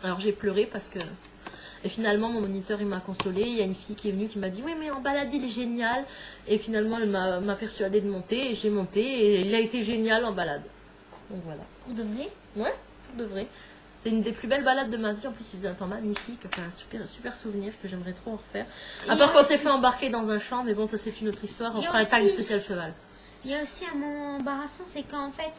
Alors j'ai pleuré parce que... Et finalement, mon moniteur, il m'a consolé. Il y a une fille qui est venue qui m'a dit « Oui, mais en balade, il est génial. » Et finalement, elle m'a persuadée de monter. Et j'ai monté et il a été génial en balade. Donc voilà. Pour de vrai? Ouais, pour de vrai. C'est une des plus belles balades de ma vie. En plus, il faisait un temps magnifique. C'est un super souvenir que j'aimerais trop en refaire. À part qu'on s'est fait embarquer dans un champ. Mais bon, ça, c'est une autre histoire. On fera un tag spécial cheval. Il y a aussi un moment embarrassant. C'est quand, en fait,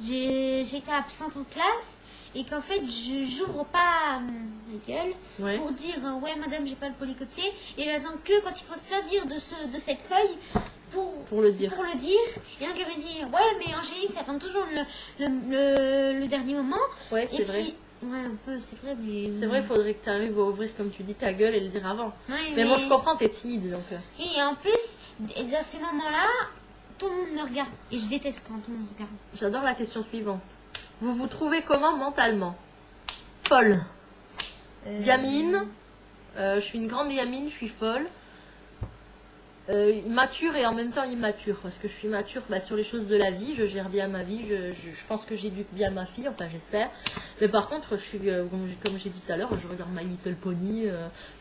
j'étais absente en classe. Et qu'en fait, j'ouvre pas la gueule pour dire « Ouais, madame, j'ai pas le polycopier. » Et j'attends que quand il faut se servir de cette feuille pour le dire. Et donc, elle me dit « Ouais, mais Angélique, t'attends toujours le dernier moment. » Ouais, c'est vrai. Ouais, un peu, c'est vrai, mais... C'est vrai, il faudrait que tu arrives à ouvrir, comme tu dis, ta gueule et le dire avant. Ouais, mais moi, je comprends, t'es timide, donc... Et en plus, dans ces moments-là, tout le monde me regarde. Et je déteste quand tout le monde me regarde. J'adore la question suivante. Vous vous trouvez comment mentalement? Folle. Gamine. Je suis une grande gamine, je suis folle. mature et en même temps immature. Parce que je suis mature sur les choses de la vie, je gère bien ma vie, je pense que j'éduque bien ma fille, enfin j'espère. Mais par contre, je suis, comme j'ai dit tout à l'heure, je regarde My Little Pony,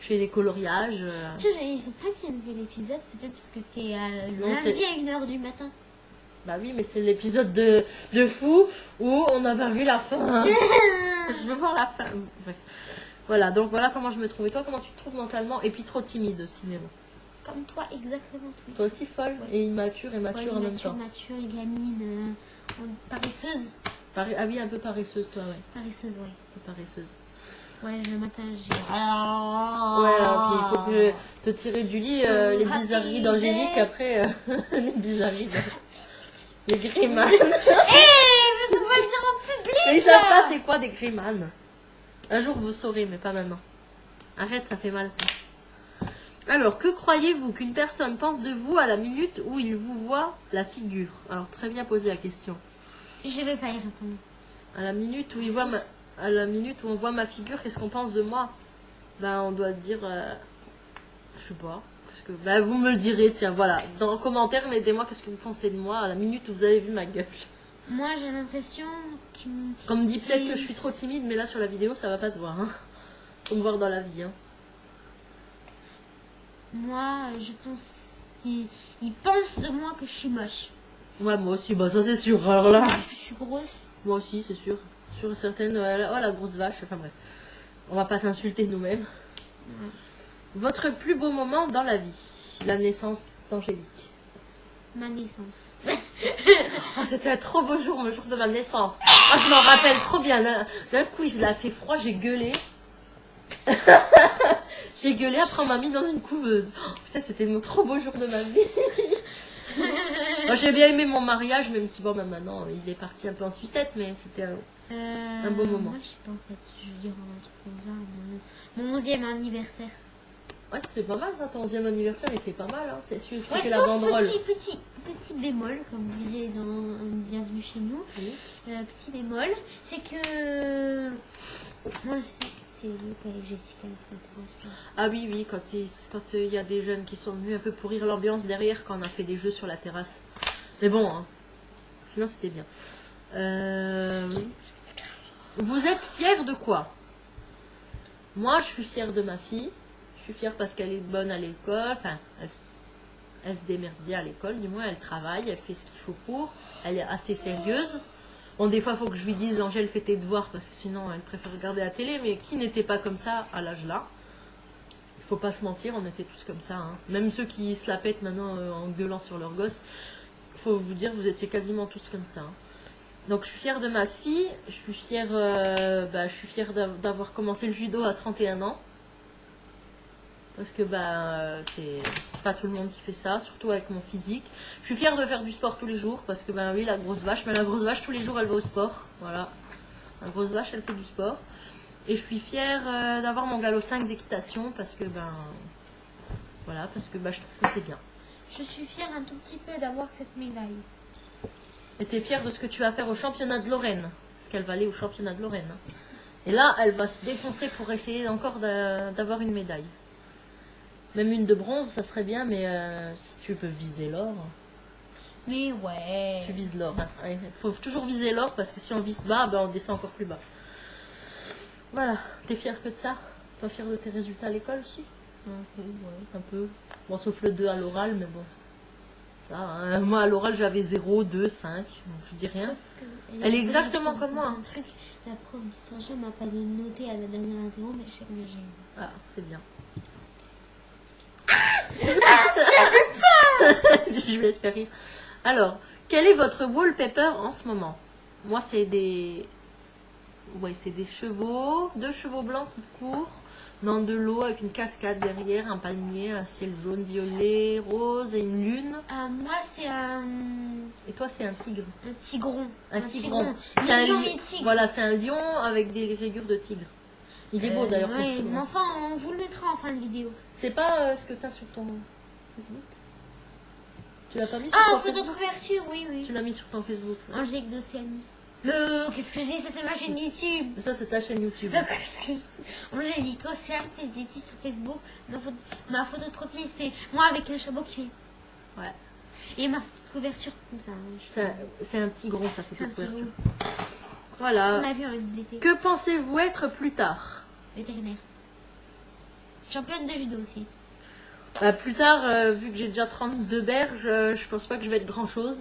je fais des coloriages. Tu sais, j'ai pas bien vu l'épisode, peut-être parce que c'est Non, lundi à 1h du matin. Bah oui, mais c'est l'épisode de fou où on n'a pas vu la fin. Je veux voir la fin. Bref. Voilà, donc voilà comment je me trouve. Et toi, comment tu te trouves mentalement? Et puis trop timide aussi, mais bon. Comme toi, exactement. Oui. Toi aussi folle et immature et mature en même temps. Mature et gamine, paresseuse. Ah oui, un peu paresseuse toi, ouais. Paresseuse, ouais. Un peu paresseuse. Ouais, le matin, j'ai... Ouais, puis il faut que te tirer du lit les bizarreries d'Angélique après. Les bizarreries les Grimman. Mais faut pas le dire en public. Mais ils savent pas c'est quoi des Grimman. Un jour vous saurez, mais pas maintenant. Arrête, ça fait mal ça. Alors, que croyez-vous qu'une personne pense de vous à la minute où il vous voit la figure? Alors, très bien posé la question. Je vais pas y répondre. À la minute où il voit à la minute où on voit ma figure, qu'est-ce qu'on pense de moi? Ben, on doit dire, je sais pas. Parce que, ben, vous me le direz, tiens, voilà. Dans les commentaires, mettez-moi qu'est-ce que vous pensez de moi à la minute où vous avez vu ma gueule. Moi, j'ai l'impression que... Comme dit peut-être que je suis trop timide, mais là sur la vidéo, ça va pas se voir. Hein. Faut me voir dans la vie. Hein. Moi, je pense qu'il pense de moi que je suis moche. Ouais, moi aussi, bah ça c'est sûr. Alors là, Je suis grosse. moi aussi, c'est sûr. Sur certaines, oh la grosse vache. Enfin bref, on va pas s'insulter nous-mêmes. Ouais. Votre plus beau moment dans la vie? La naissance d'Angélique. Ma naissance. Oh, c'était un trop beau jour, le jour de ma naissance. Oh, je m'en rappelle trop bien. D'un coup, il a fait froid, j'ai gueulé. J'ai gueulé, après on m'a mis dans une couveuse. Oh, putain, c'était mon trop beau jour de ma vie. Moi, j'ai bien aimé mon mariage, même si bon, bah, maintenant, il est parti un peu en sucette, mais c'était un beau moment. Moi, je sais pas, en fait. Je veux dire un truc comme ça. Mon 11e anniversaire. Ouais, c'était pas mal, ça, ton 11e anniversaire, il était pas mal, hein. C'est sûr, Ouais, c'était la sauf banderole. petit bémol, comme dirait dans Bienvenue chez nous. Oui. Petit bémol, c'est que... Moi, c'est avec Jessica, c'est intéressant. Ah oui, oui, quand il y a des jeunes qui sont venus un peu pourrir l'ambiance derrière, quand on a fait des jeux sur la terrasse. Mais bon, hein. Sinon c'était bien. Oui. Vous êtes fiers de quoi? Moi, je suis fière de ma fille. Je suis fière parce qu'elle est bonne à l'école. Enfin, elle se démerde bien à l'école, du moins elle travaille, elle fait ce qu'il faut pour. Elle est assez sérieuse. Bon, des fois, il faut que je lui dise, Angèle, fais tes devoirs, parce que sinon, elle préfère regarder la télé. Mais qui n'était pas comme ça à l'âge-là? Il faut pas se mentir, on était tous comme ça. Hein. Même ceux qui se la pètent maintenant en gueulant sur leur gosse, il faut vous dire, vous étiez quasiment tous comme ça. Hein. Donc, je suis fière de ma fille. Je suis fière, d'avoir commencé le judo à 31 ans. Parce que c'est pas tout le monde qui fait ça, surtout avec mon physique. Je suis fière de faire du sport tous les jours, parce que oui, la grosse vache, mais la grosse vache tous les jours elle va au sport. Voilà. La grosse vache elle fait du sport. Et je suis fière d'avoir mon galop 5 d'équitation, parce que voilà, parce que je trouve que c'est bien. Je suis fière un tout petit peu d'avoir cette médaille. Et t'es fière de ce que tu vas faire au championnat de Lorraine, parce qu'elle va aller au championnat de Lorraine. Hein. Et là, elle va se défoncer pour essayer encore d'avoir une médaille. Même une de bronze, ça serait bien, mais si tu peux viser l'or. Mais ouais. Tu vises l'or. Il faut toujours viser l'or parce que si on vise bas, on descend encore plus bas. Voilà. T'es fière que de ça? Pas fière de tes résultats à l'école aussi? Un peu, ouais, un peu. Bon, sauf le 2 à l'oral, mais bon. Ça, hein. Moi, à l'oral, j'avais 0, 2, 5. Donc, je dis rien. Elle est exactement comme moi. Un truc, la prof ne m'a pas noté à la dernière interro, mais je sais que j'ai... Ah, c'est bien. Je vais te faire rire. Alors, quel est votre wallpaper en ce moment? Moi, c'est des... Ouais, c'est des chevaux. 2 chevaux blancs qui courent dans de l'eau avec une cascade derrière, un palmier, un ciel jaune, violet, rose et une lune. Moi, c'est un... Et toi, c'est un tigre. Un tigron. Un tigron. C'est un lion mythique. Voilà, c'est un lion avec des rayures de tigre. Il est beau d'ailleurs. Ouais, mais enfin, on vous le mettra en fin de vidéo. C'est pas ce que tu as sur ton Facebook? Tu l'as pas mis sur ton photo Facebook? de couverture, oui, oui. Tu l'as mis sur ton Facebook. Ouais. Angélique d'Océanie. Qu'est-ce que je dis? Ça, c'est ma chaîne YouTube. Mais ça, c'est ta chaîne YouTube. Angélique Océanie, sur Facebook. Ma photo de profil, c'est moi avec un chameau qui fait... Ouais. Et ma couverture comme ça. C'est un petit gros, ça fait Un toute petit couverture. gros. Voilà. On a vu en l'été. Que pensez-vous être plus tard? Vétérinaire. Championne de judo aussi. Bah, plus tard, vu que j'ai déjà 32 berges, je pense pas que je vais être grand chose.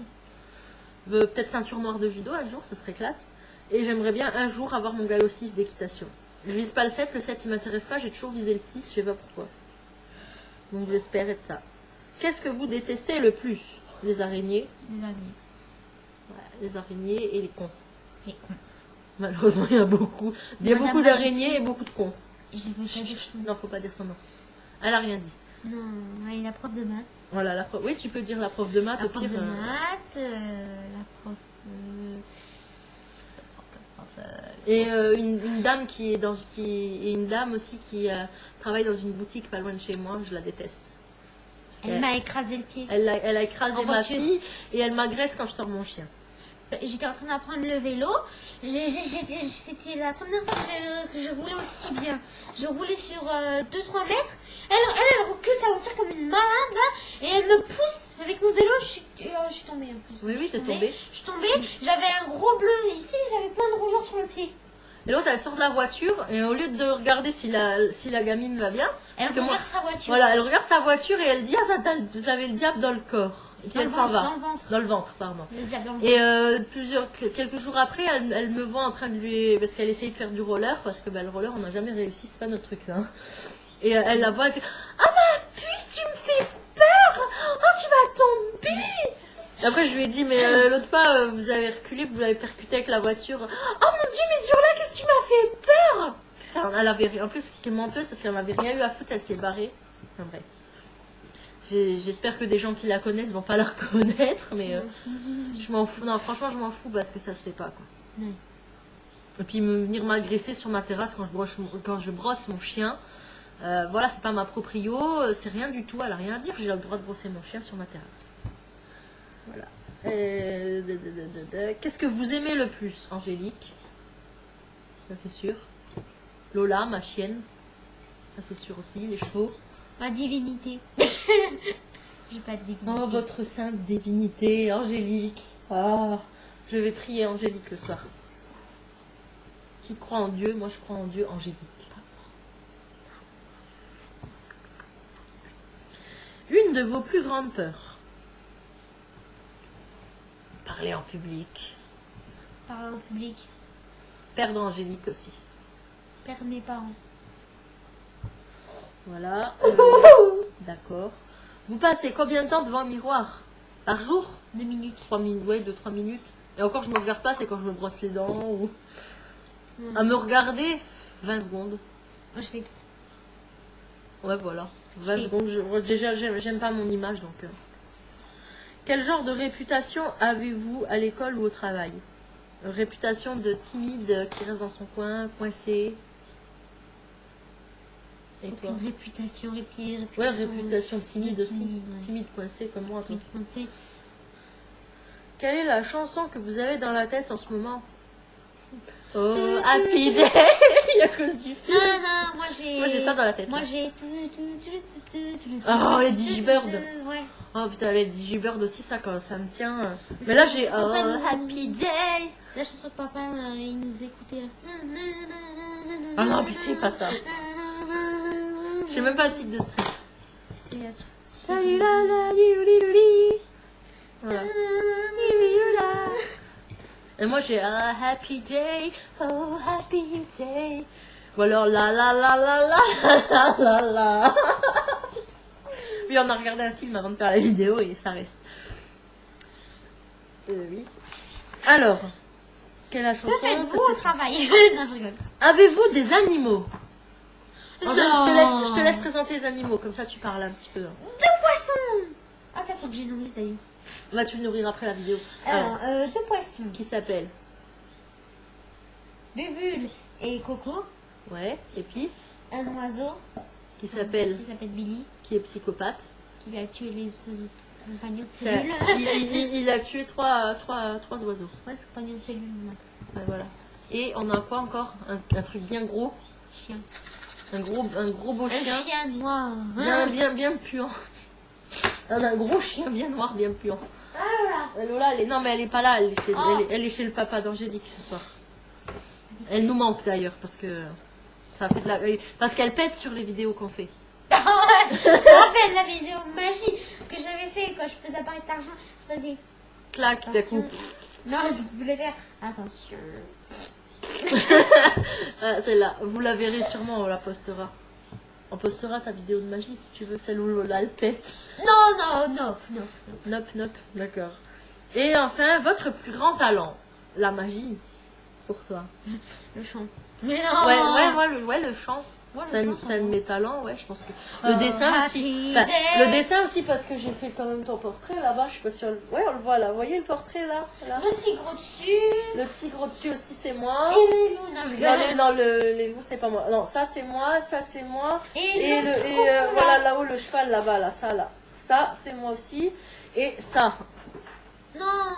Peut-être ceinture noire de judo un jour, ça serait classe. Et j'aimerais bien un jour avoir mon galop 6 d'équitation. Je vise pas le 7 il m'intéresse pas, j'ai toujours visé le 6, je sais pas pourquoi. Donc j'espère être ça. Qu'est-ce que vous détestez le plus? Les araignées. Les araignées. Ouais, les araignées et les cons. Les cons. Malheureusement, il y a beaucoup. Il y a Madame beaucoup d'araignées et beaucoup de cons. Je veux pas dire son nom. Non, faut pas dire son nom. Elle a rien dit. Non, elle est la prof de maths. Voilà, la prof. Oui, tu peux dire la prof de maths La au prof pire. de maths, la prof... Et une dame qui est dans et une dame aussi qui travaille dans une boutique pas loin de chez moi, je la déteste. Parce Elle m'a écrasé le pied. elle a écrasé En ma voiture. fille et elle m'agresse quand je sors mon chien. J'étais en train d'apprendre le vélo. C'était la première fois que je roulais aussi bien. Je roulais sur 2-3 mètres. Elle recule sa voiture comme une malade là, et elle me pousse avec mon vélo. Je suis tombée en plus. Oui, oui, t'es tombée. Je suis tombée. J'avais un gros bleu ici. J'avais plein de rougeurs sur le pied. Et l'autre elle sort de la voiture et au lieu de regarder si la gamine va bien, Elle parce que moi- regarde sa voiture. voilà, elle regarde sa voiture et elle dit ah vous avez le diable dans le corps. Et puis Dans elle le s'en ventre, va. dans le ventre. Dans le ventre, pardon. Le diable dans le Et quelques jours après, elle me voit en train de lui... Parce qu'elle essaye de faire du roller, parce que le roller, on n'a jamais réussi, c'est pas notre truc, ça. Hein. Et elle la voit, elle fait « Ah ma puce, tu me fais peur. Oh, tu vas tomber !» Et après, je lui ai dit « Mais l'autre pas, vous avez reculé, vous l'avez percuté avec la voiture. »« Oh mon Dieu, mais sur là, qu'est-ce que tu m'as fait peur !» Parce qu'elle avait... En plus, elle est menteuse, parce qu'elle n'avait rien eu à foutre, elle s'est barrée. Enfin bref. J'espère que des gens qui la connaissent vont pas la reconnaître, mais je m'en fous. Non, franchement, je m'en fous parce que ça se fait pas, quoi. Oui. Et puis venir m'agresser sur ma terrasse quand je brosse mon chien, voilà, c'est pas ma proprio, c'est rien du tout, elle a rien à dire, j'ai le droit de brosser mon chien sur ma terrasse. Voilà. Qu'est-ce que vous aimez le plus, Angélique? Ça c'est sûr. Lola, ma chienne. Ça c'est sûr aussi, les chevaux. Ma divinité. J'ai pas de divinité. Oh, votre sainte divinité, Angélique. Ah, je vais prier Angélique le soir. Qui croit en Dieu? Moi, je crois en Dieu, Angélique. Une de vos plus grandes peurs? Parler en public. Parler en public. Perdre Angélique aussi. Perdre mes parents. Voilà. D'accord. Vous passez combien de temps devant un miroir? Par jour? 2 minutes. 3 minutes, ouais, 2-3 minutes. Et encore, je ne me regarde pas, c'est quand je me brosse les dents ou... À me regarder, 20 secondes. Moi, je fais... Ouais, voilà. 20 secondes. Déjà, j'aime pas mon image, donc... Quel genre de réputation avez-vous à l'école ou au travail? Réputation de timide, qui reste dans son coin, coincé. Et toi? Une réputation, réputation. Ouais, réputation timide aussi. Ouais. Timide, coincé, comme moi, toi. Coincé. Quelle est la chanson que vous avez dans la tête en ce moment? Oh, Happy Day. À cause du film. Non, moi j'ai ça dans la tête. Moi là. j'ai... Oh, les Digibirds. Ouais. Oh putain, les Digibirds aussi, ça, quand ça me tient. Mais là, j'ai Oh, Happy Day. La chanson que papa, il nous écoutait là. Ah non, pitié, pas ça. Je sais même pas le titre de ce truc. C'est Salut la la li li li li. Voilà. Et moi j'ai Happy Day, oh Happy Day. Ou alors la la la la la la la la. Oui, on a regardé un film avant de faire la vidéo et ça reste. Oui. Alors, quelle est la chanson? Que faites-vous Ça, au c'est- travail? Non, je rigole. Avez-vous des animaux? Non. Je te laisse présenter les animaux, comme ça tu parles un petit peu. De poissons. Ah, t'as pas obligé de nourrir d'ailleurs. Va tu le nourrir après la vidéo. Alors, de poissons. Qui s'appelle? Bubule et Coco. Ouais, et puis Un oiseau qui s'appelle, qui s'appelle Billy. qui est psychopathe. Qui va tuer les compagnons de Ça- cellule. il a tué trois oiseaux. Ouais, c'est compagnons de cellule. Ouais, voilà. Et on a quoi encore? Un truc bien gros. Chien. Un gros beau Un chien. chien noir. Bien puant. On a un gros chien bien noir, bien puant. Ah voilà. Lola, non mais elle est pas là, elle est chez, Oh. elle est chez le papa d'Angélique ce soir. Elle nous manque d'ailleurs parce que ça fait de la... Parce qu'elle pète sur les vidéos qu'on fait. Je me rappelle la vidéo magie que j'avais fait quand je faisais apparaître l'argent. Je faisais Clac, d'un coup. non, je voulais faire attention. Ah, celle-là, vous la verrez sûrement, on la postera. On postera ta vidéo de magie si tu veux, celle où Lola elle pète. Non. Nop, d'accord. Et enfin, votre plus grand talent, la magie, pour toi. Le chant. Mais non. Ouais, le chant. Moi, le C'est chant, un de mes talents, ouais, je pense que... Oh, Le dessin aussi. happy Le day. dessin aussi parce que j'ai fait quand même ton portrait là-bas, je sais pas si on le... Ouais, on le voit là, vous voyez le portrait là, Le tigre au-dessus. Le tigre au-dessus aussi c'est moi. Et les loups. Non, je Non, les loups c'est pas moi. Non, ça c'est moi, ça c'est moi. Et le trou, voilà là-haut le cheval là-bas, là, ça là. Ça c'est moi aussi. Et ça. Non.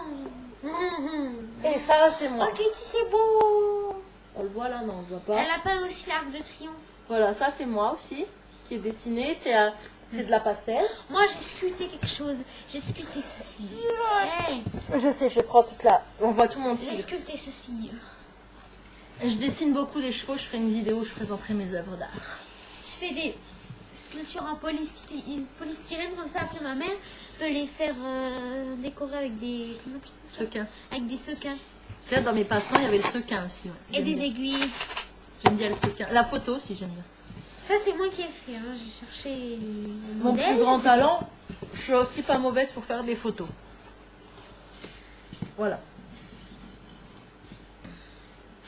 Et ça c'est moi. Oh, Katie, c'est beau. On le voit là, non, on le voit pas. Elle a peint aussi l'arc de triomphe. Voilà, ça c'est moi aussi, qui est dessiné. C'est de la pastel. Moi, j'ai sculpté quelque chose. J'ai sculpté ceci. Hey, Je sais, je prends toute là. On voit tout mon j'ai tigre. sculpté ceci. Je dessine beaucoup des chevaux, je ferai une vidéo où je présenterai mes œuvres d'art. Je fais des sculptures en polystyrène comme ça. Après, ma mère peut les faire décorer avec des... Comment on appelle ça? Sequin. Avec des sequins. Là, dans mes passe-temps, il y avait le sequin aussi. Ouais. Et J'aime des bien. aiguilles. J'aime bien le sequin. La photo aussi, j'aime bien. Ça, c'est moi qui ai fait. Hein. J'ai cherché un Mon modèle. plus grand talent, je suis aussi pas mauvaise pour faire des photos. Voilà.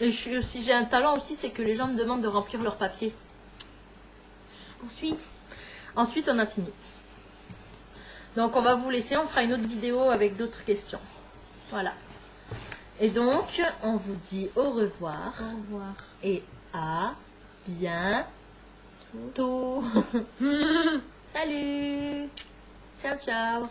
Et si j'ai un talent aussi, c'est que les gens me demandent de remplir leur papier. Ensuite, on a fini. Donc, on va vous laisser. On fera une autre vidéo avec d'autres questions. Voilà. Et donc, on vous dit au revoir. Au revoir. Et à bientôt. Salut. Ciao, ciao.